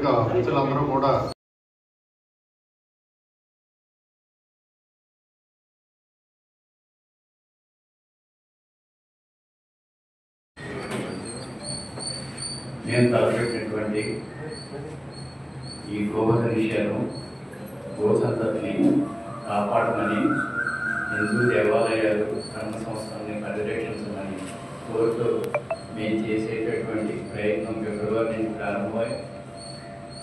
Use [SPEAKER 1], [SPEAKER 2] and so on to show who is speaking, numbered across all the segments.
[SPEAKER 1] స్థానిక ప్రజలందరూ కూడా
[SPEAKER 2] నేను తలపెట్టినటువంటి ఈ గోవధ విషయాలు గోసంతతిని కాపాడమని హిందూ దేవాలయాలు ధర్మ సంస్థల్ని పరిరక్షించమని కోరుతూ మేము చేసేటటువంటి ప్రయత్నం ఫిబ్రవరి నుంచి ప్రారంభమై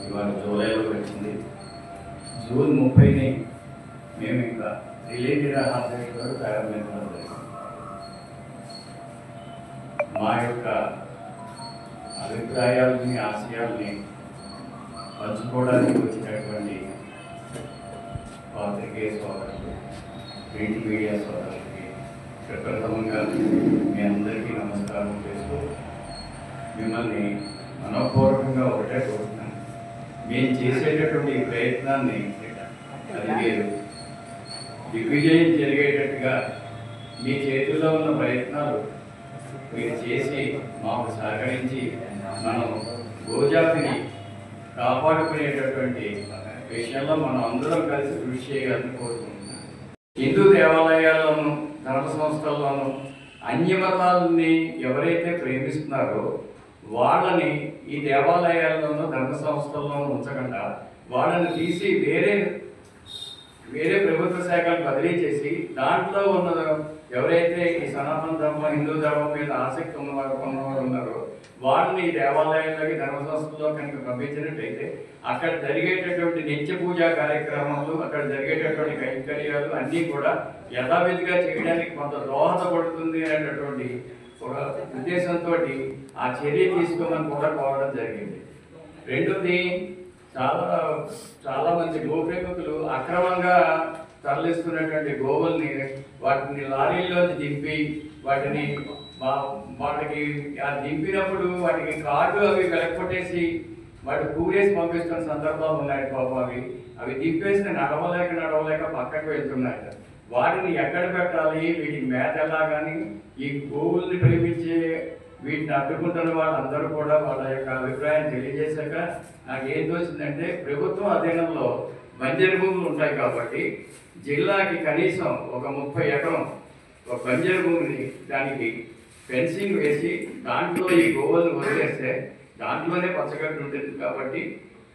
[SPEAKER 2] ఇవాళ జూలైలో వచ్చింది. జూన్ 30ని మేము ఇంకా రిలే నిరాహార ప్రారంభించడం జరిగింది. మా యొక్క అభిప్రాయాలని ఆశయాల్ని పంచుకోవడానికి వచ్చినటువంటి పాత్రికేయ సోదరులు, ప్రింట్ మీడియా సోదరులకి ప్రప్రథమంగా మీ అందరికీ నమస్కారం చేస్తూ మిమ్మల్ని మనపూర్వకంగా ఒకటే కోరుతున్నాను. మేము చేసేటటువంటి ప్రయత్నాన్ని అది మీరు దిగ్విజయం జరిగేటట్టుగా మీ చేతుల్లో ఉన్న ప్రయత్నాలు మీరు చేసి మాకు సహకరించి మనం గోజాతిని కాపాడుకునేటటువంటి విషయంలో మనం అందరం కలిసి కృషి చేయాలని కోరుకుంటున్నాం. హిందూ దేవాలయాల్లోనూ ధర్మ సంస్థల్లోనూ అన్య మతాలని ఎవరైతే ప్రేమిస్తున్నారో వాళ్ళని ఈ దేవాలయాల్లోనూ ధర్మ సంస్థల్లోనూ ఉంచకుండా వాళ్ళని తీసి వేరే ప్రభుత్వ శాఖలు బదిలీ చేసి దాంట్లో ఉన్న ఎవరైతే ఈ సనాతన ధర్మం హిందూ ధర్మం మీద ఆసక్తి ఉన్నవారు ఉన్నారో వాళ్ళని దేవాలయాల్లోకి ధర్మ సంస్థల్లో కనుక పంపించినట్టయితే అక్కడ జరిగేటటువంటి నిత్య పూజా కార్యక్రమాలు, అక్కడ జరిగేటటువంటి కైంకర్యాలు అన్నీ కూడా యథావిధిగా చేయడానికి కొంత దోహదపడుతుంది అనేటటువంటి ఒక ఉద్దేశంతో ఆ చర్య తీసుకోమని కూడా కోరడం జరిగింది. రెండోది, చాలా మంది గోప్రేమికులు అక్రమంగా తరలిస్తున్నటువంటి గోవుల్ని వాటిని లారీల్లోంచి దింపి వాటికి దింపినప్పుడు వాటికి కార్డు అవి వెలకొట్టేసి వాటి కూరేసి పంపిస్తున్న సందర్భాలు ఉన్నాయి. పాపం అవి దింపేసి నడవలేక పక్కకు వెళ్తున్నాయి. వాటిని ఎక్కడ పెట్టాలి, వీటికి మేత ఎలా, కానీ ఈ గోవుల్ని ప్రేమించే వీటిని అడ్డుకుంటున్న వాళ్ళందరూ కూడా వాళ్ళ యొక్క అభిప్రాయం తెలియజేశాక నాకేం తోచిందంటే, ప్రభుత్వం అధీనంలో బంజరు భూములు ఉంటాయి కాబట్టి జిల్లాకి కనీసం ఒక 30 ఎకరం ఒక బంజరు భూమిని దానికి ఫెన్సింగ్ వేసి దాంట్లో ఈ గోవులను వదిలేస్తే దాంట్లోనే పచ్చగడ్డి ఉంటుంది కాబట్టి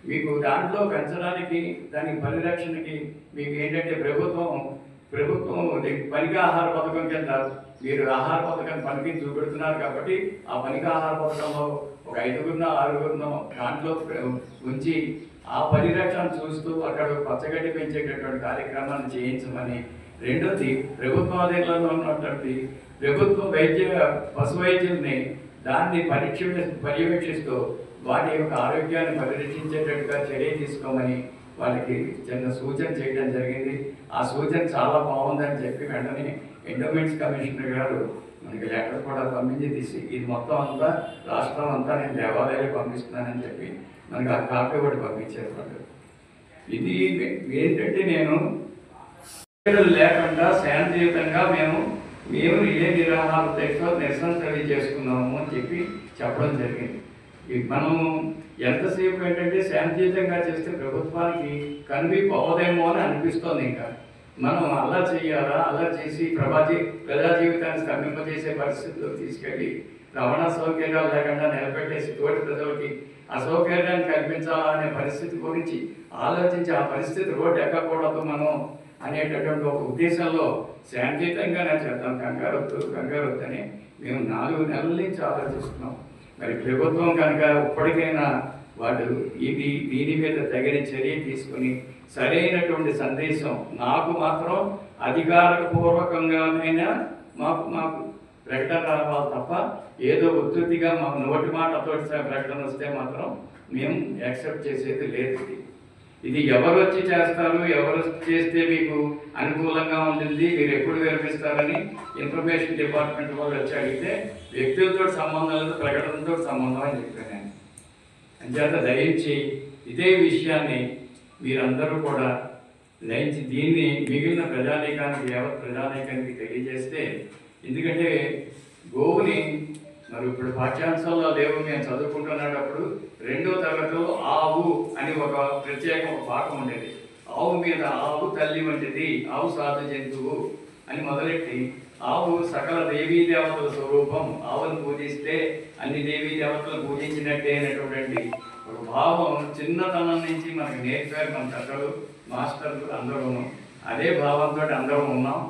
[SPEAKER 2] మీకు దాంట్లో పెంచడానికి దాని పరిరక్షణకి మీకు ఏంటంటే ప్రభుత్వం పనికి ఆహార పథకం కింద మీరు ఆహార పథకాన్ని పనికి చూపెడుతున్నారు కాబట్టి ఆ పనికి ఆహార పథకంలో ఒక 5గురినో 6గురినో దాంట్లో ఉంచి ఆ పరిరక్షణ చూస్తూ అక్కడ పచ్చగడ్డి పెంచేటటువంటి కార్యక్రమాన్ని చేయించమని. రెండోది, ప్రభుత్వ అధీనంలో ఉన్నటువంటి ప్రభుత్వ పశు వైద్యుల్ని దాన్ని పర్యవేక్షిస్తూ వాటి యొక్క ఆరోగ్యాన్ని పరిరక్షించేటట్టుగా చర్య తీసుకోమని వాళ్ళకి చిన్న సూచన చేయడం జరిగింది. ఆ సూచన చాలా బాగుందని చెప్పి వెంటనే ఎండోమెంట్స్ కమిషనర్ గారు మనకి లెటర్ కూడా పంపించి ఇది మొత్తం అంతా రాష్ట్రం అంతా నేను దేవాలయాలు పంపిస్తున్నానని చెప్పి మనకి ఆ కాపీ కూడా పంపించారు వాళ్ళు. ఇది ఏంటంటే నేను లేకుండా శాంతియుతంగా మేము రిలే నిరాహార దీక్షలో నిరసన తెలియజేసుకున్నాము అని చెప్పి చెప్పడం జరిగింది. మనం ఎంతసేపు ఏంటంటే శాంతియుతంగా చేస్తే ప్రభుత్వానికి కనిపి పోవదేమో అని అనిపిస్తోంది. ఇంకా మనం అలా చేయాలా, అలా చేసి ప్రజా జీవితాన్ని స్తంభింపజేసే పరిస్థితుల్లో తీసుకెళ్ళి రవాణా సౌకర్యాలు లేకుండా నిలబెట్టేసి తోటి ప్రజలకి అసౌకర్యాన్ని కల్పించాలా అనే పరిస్థితి గురించి ఆలోచించి ఆ పరిస్థితి రోడ్డు ఎక్కకూడదు మనం అనేటటువంటి ఒక ఉద్దేశంలో శాంతియుతంగానే చేద్దాం, కంగారు వద్దని మేము 4 నెలల నుంచి ఆలోచిస్తున్నాం. మరి ప్రభుత్వం కనుక ఇప్పటికైనా దీని మీద తగిన చర్య తీసుకుని సరైనటువంటి సందేశం నాకు మాత్రం అధికారపూర్వకంగానైనా మాకు ప్రకటన రావాలి తప్ప ఏదో ఉత్తుగా మాకు నోటి మాటతో ప్రకటన వస్తే మాత్రం మేము యాక్సెప్ట్ చేసేది లేదు. ఇది ఎవరు వచ్చి చేస్తారు, ఎవరు చేస్తే మీకు అనుకూలంగా ఉంటుంది, మీరు ఎప్పుడు విరమిస్తారని ఇన్ఫర్మేషన్ డిపార్ట్మెంట్ వాళ్ళు వచ్చి అడిగితే వ్యక్తులతో సంబంధం లేదు, ప్రకటనతో సంబంధం అని చెప్పాను నేను. అంచేత దయించి ఇదే విషయాన్ని మీరందరూ కూడా దయించి దీన్ని మిగిలిన ప్రజానీకానికి యావత్ ప్రజానీకానికి తెలియజేస్తే, ఎందుకంటే గోవుని మరి ఇప్పుడు పాఠ్యాంశాల్లో లేవు, మేము చదువుకుంటున్నప్పుడు 2వ తరగతిలో ఆవు అని ఒక ప్రత్యేక పాఠం ఉండేది. ఆవు మీద ఆవు తల్లి వంటిది, ఆవు సాధు జంతువు అని మొదలెట్టి ఆవు సకల దేవీ దేవతల స్వరూపం, ఆవును పూజిస్తే అన్ని దేవీ దేవతలు పూజించినట్టే అనేటువంటి ఒక భావం చిన్నతనం నుంచి మనకు నేర్పారు మన పెద్దలు, మాస్టర్లు అందరూ. అదే భావంతో అందరం ఉన్నాం.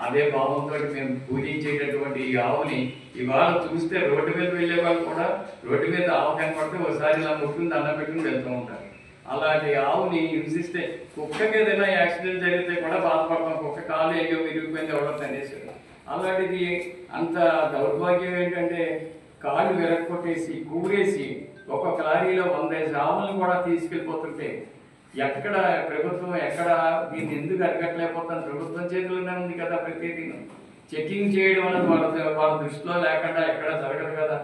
[SPEAKER 2] అదే భావంతో మేము పూజించేటటువంటి ఈ ఆవుని ఇవాళ చూస్తే రోడ్డు మీద వెళ్ళే వాళ్ళు కూడా రోడ్డు మీద ఆవు కనపడితే ఒకసారి ఇలా ముట్టుకుని దండం పెట్టుకుని వెళ్తూ ఉంటారు. అలాంటి ఆవుని హింసిస్తే, కుక్కకి ఏదైనా యాక్సిడెంట్ జరిగితే కూడా బాధపడతాం, కుక్క కాలు ఏదో విరిగిపోయింది ఎవరో తనేసారు. అలాంటిది అంత దౌర్భాగ్యం ఏంటంటే కాళ్ళు విరగొట్టేసి కూరేసి ఒక్కొక్క లారీలో 100 ఆవులను కూడా తీసుకెళ్ళిపోతుంటే ఎక్కడ ప్రభుత్వం ఎక్కడ దీన్ని ఎందుకు అరగట్లేకపోతాను? ప్రభుత్వం చేతుల్లోనే ఉంది కదా ప్రతిదీ. చెకింగ్ చేయడం అనేది వాళ్ళ దృష్టిలో లేకుండా ఎక్కడ జరగదు కదా.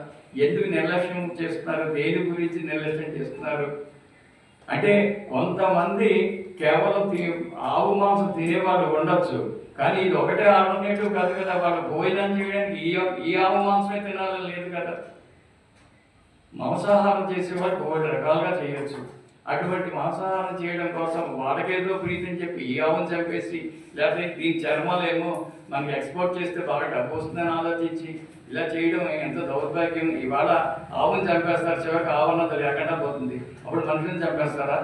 [SPEAKER 2] ఎందుకు నిర్లక్ష్యం చేస్తున్నారు? దేని గురించి నిర్లక్ష్యం చేస్తున్నారు అంటే కొంతమంది కేవలం ఆవు మాంసం తినేవాళ్ళు ఉండొచ్చు, కానీ ఇది ఒకటే ఆల్టర్నేటివ్ కాదు కదా. వాళ్ళు భోజనం చేయడానికి ఈ ఆవు మాంసమే తినాలని లేదు కదా. మాంసాహారం చేసేవాళ్ళు 1 రకాలుగా చేయొచ్చు. అటువంటి మాంసాహారం చేయడం కోసం వాళ్ళకేదో ప్రీతిని చెప్పి ఈ ఆవును చంపేసి, లేకపోతే దీని చర్మాలేమో మనకి ఎక్స్పోర్ట్ చేస్తే బాగా డబ్బు వస్తుందని ఆలోచించి ఇలా చేయడం ఎంత దౌర్భాగ్యం. ఇవాళ ఆవును చంపేస్తారు, చివరికి ఆవున్నది లేకుండా పోతుంది. అప్పుడు మనుషులను చంపేస్తారా?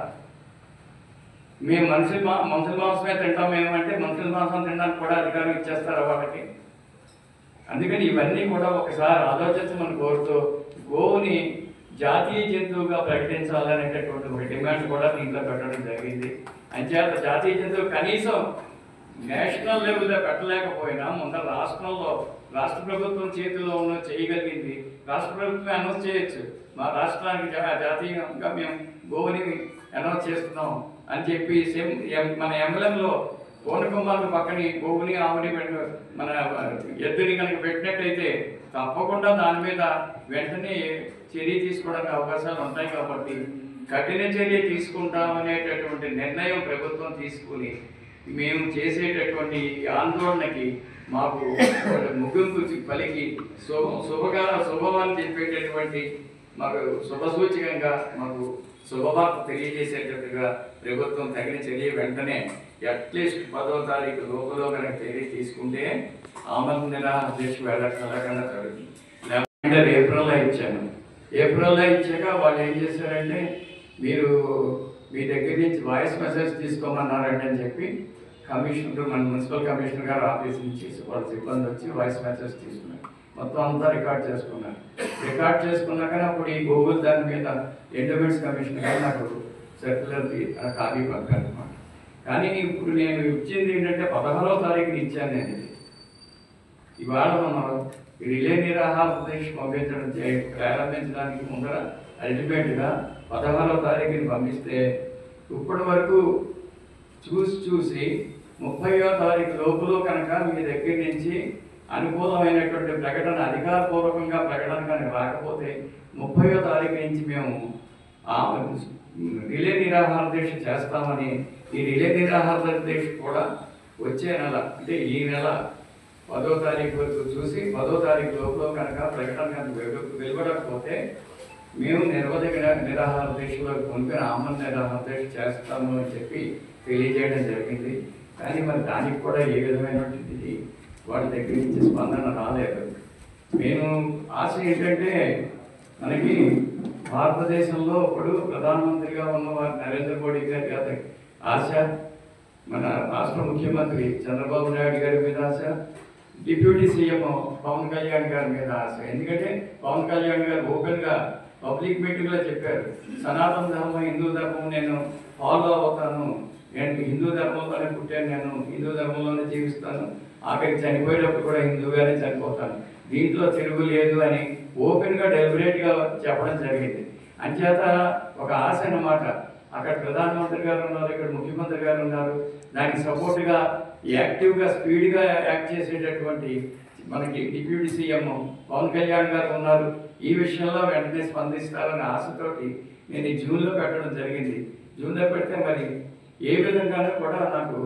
[SPEAKER 2] మేము మనుషుల మాంసమే తింటాం మేమంటే మనుషుల మాంసం తినడానికి కూడా అధికారం ఇచ్చేస్తారా వాళ్ళకి? అందుకని ఇవన్నీ కూడా ఒకసారి ఆలోచించమని కోరుతూ గోవుని జాతీయ జంతువుగా ప్రకటించాలనేటటువంటి ఒక డిమాండ్ కూడా దీంట్లో పెట్టడం జరిగింది. అంచేత జాతీయ జంతువు కనీసం నేషనల్ లెవెల్లో పెట్టలేకపోయినా ముందర రాష్ట్ర ప్రభుత్వం చేతిలో ఉన్న చేయగలిగింది. రాష్ట్ర ప్రభుత్వం అనౌన్స్ చేయొచ్చు, మా రాష్ట్రానికి జాతీయంగా మేము గోవుని అనౌన్స్ చేస్తున్నాం అని చెప్పి మన ఎంఎల్ఎంలో కోనకొమ్మాలకు పక్కని గోవుని ఆవుని మన ఎద్దుని కనుక పెట్టినట్టయితే తప్పకుండా దాని మీద వెంటనే చర్య తీసుకోవడానికి అవకాశాలు ఉంటాయి. కాబట్టి కఠిన చర్య తీసుకుంటామనేటటువంటి నిర్ణయం ప్రభుత్వం తీసుకుని మేము చేసేటటువంటి ఆందోళనకి మాకు ముగింపు పలికి శుభవాన్ని చెప్పేటటువంటి మాకు శుభసూచకంగా మాకు శుభవార్త తెలియజేసేటట్టుగా ప్రభుత్వం తగిన చర్య వెంటనే అట్లీస్ట్ 10వ తారీఖు లోపల కనుక చర్య తీసుకుంటే ఆమరణ నిరాహార వెళ్ళకుండా జరుగుతుంది. లేకపోతే ఏప్రిల్లో ఇచ్చాను. ఏప్రిల్లో ఇచ్చాక వాళ్ళు ఏం చేశారంటే మీరు మీ దగ్గర నుంచి వాయిస్ మెసేజ్ తీసుకోమన్నారండి అని చెప్పి కమిషనర్ మన మున్సిపల్ కమిషనర్ గారు ఆఫీస్ నుంచి వాళ్ళ సిబ్బంది వచ్చి వాయిస్ మెసేజ్ తీసుకున్నారు. మొత్తం అంతా రికార్డ్ చేసుకున్నారు. రికార్డ్ చేసుకున్నాక అప్పుడు ఈ గూగుల్ దాని మీద ఎండోమెంట్స్ కమిషనర్ గారు నాకు సర్క్యులర్ది కాపీ పంపారనమాట. కానీ ఇప్పుడు నేను ఇచ్చింది ఏంటంటే 16వ తారీఖున ఇచ్చాను నేను. ఇవాళ మనం రిలే నిరాహార దీక్ష ప్రారంభించడానికి ముందర అల్టిమేట్గా 16వ తారీఖుని పంపిస్తే ఇప్పటి వరకు చూసి 30వ తారీఖు లోపల కనుక మీ దగ్గర నుంచి అనుకూలమైనటువంటి ప్రకటన అధికారపూర్వకంగా ప్రకటన కనుక రాకపోతే 30వ తారీఖు నుంచి మేము రిలే నిరాహార దీక్ష చేస్తామని, ఈ రిలే నిరాహార దీక్ష కూడా వచ్చే నెల అంటే ఈ నెల 10వ తారీఖు వరకు చూసి 10వ తారీఖు లోపల కనుక ప్రకటన కనుక వెలువడకపోతే మేము నిరవధిక నిరాహార దీక్షలో కొనుక్కొని ఆమరణ నిరాహార దీక్ష చేస్తాము అని చెప్పి తెలియజేయడం జరిగింది. కానీ మరి దానికి కూడా ఏ విధమైనటువంటి వాళ్ళ దగ్గర నుంచి స్పందన రాలేదు. నేను ఆశ ఏంటంటే మనకి భారతదేశంలో ఇప్పుడు ప్రధానమంత్రిగా ఉన్నవారు నరేంద్ర మోడీ గారి ఆశ, మన రాష్ట్ర ముఖ్యమంత్రి చంద్రబాబు నాయుడు గారి మీద ఆశ, డిప్యూటీ సీఎం పవన్ కళ్యాణ్ గారి మీద ఆశ. ఎందుకంటే పవన్ కళ్యాణ్ గారు ఓపెన్గా పబ్లిక్ మీటింగ్లో చెప్పారు, సనాతన ధర్మం హిందూ ధర్మం నేను ఫాలో అవుతాను, నేను హిందూ ధర్మంలోనే పుట్టాను, నేను హిందూ ధర్మంలోనే జీవిస్తాను, ఆఖరికి చనిపోయేటప్పుడు కూడా హిందూగానే చనిపోతాను, దీంట్లో తిరుగు లేదు అని ఓపెన్గా డెలిబరేట్గా చెప్పడం జరిగింది. అంచేత ఒక ఆశ అన్నమాట. అక్కడ ప్రధానమంత్రి గారు ఉన్నారు, ఇక్కడ ముఖ్యమంత్రి గారు ఉన్నారు, దానికి సపోర్ట్గా యాక్టివ్గా స్పీడ్గా యాక్ట్ చేసేటటువంటి మనకి డిప్యూటీ సీఎం పవన్ కళ్యాణ్ గారు ఉన్నారు. ఈ విషయంలో వెంటనే స్పందిస్తారనే ఆశతోటి నేను ఈ జూన్లో పెట్టడం జరిగింది. జూన్లో పెడితే మరి ఏ విధంగానూ కూడా నాకు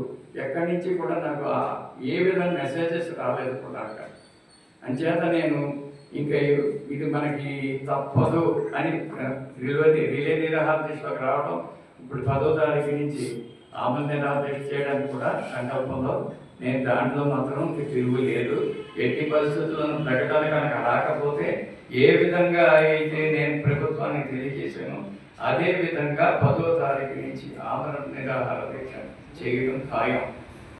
[SPEAKER 2] ఎక్కడి నుంచి కూడా నాకు ఏ విధంగా మెసేజెస్ రాలేదు కూడా అక్కడ. అంచేత నేను ఇంకా ఇది మనకి తప్పదు అని రిలే నిరాహార దీక్షలోకి రావడం, ఇప్పుడు 10వ తారీఖు నుంచి ఆమరణ నిరాహార దీక్ష చేయడానికి కూడా సంకల్పంలో నేను దాంట్లో మాత్రం తిరుగు లేదు. ఎట్టి పరిస్థితులను ప్రకటన కనుక రాకపోతే ఏ విధంగా అయితే నేను ప్రభుత్వానికి తెలియజేశాను అదే విధంగా 10వ తారీఖు నుంచి ఆమరణ నిరాహార దీక్ష చేయడం ఖాయం.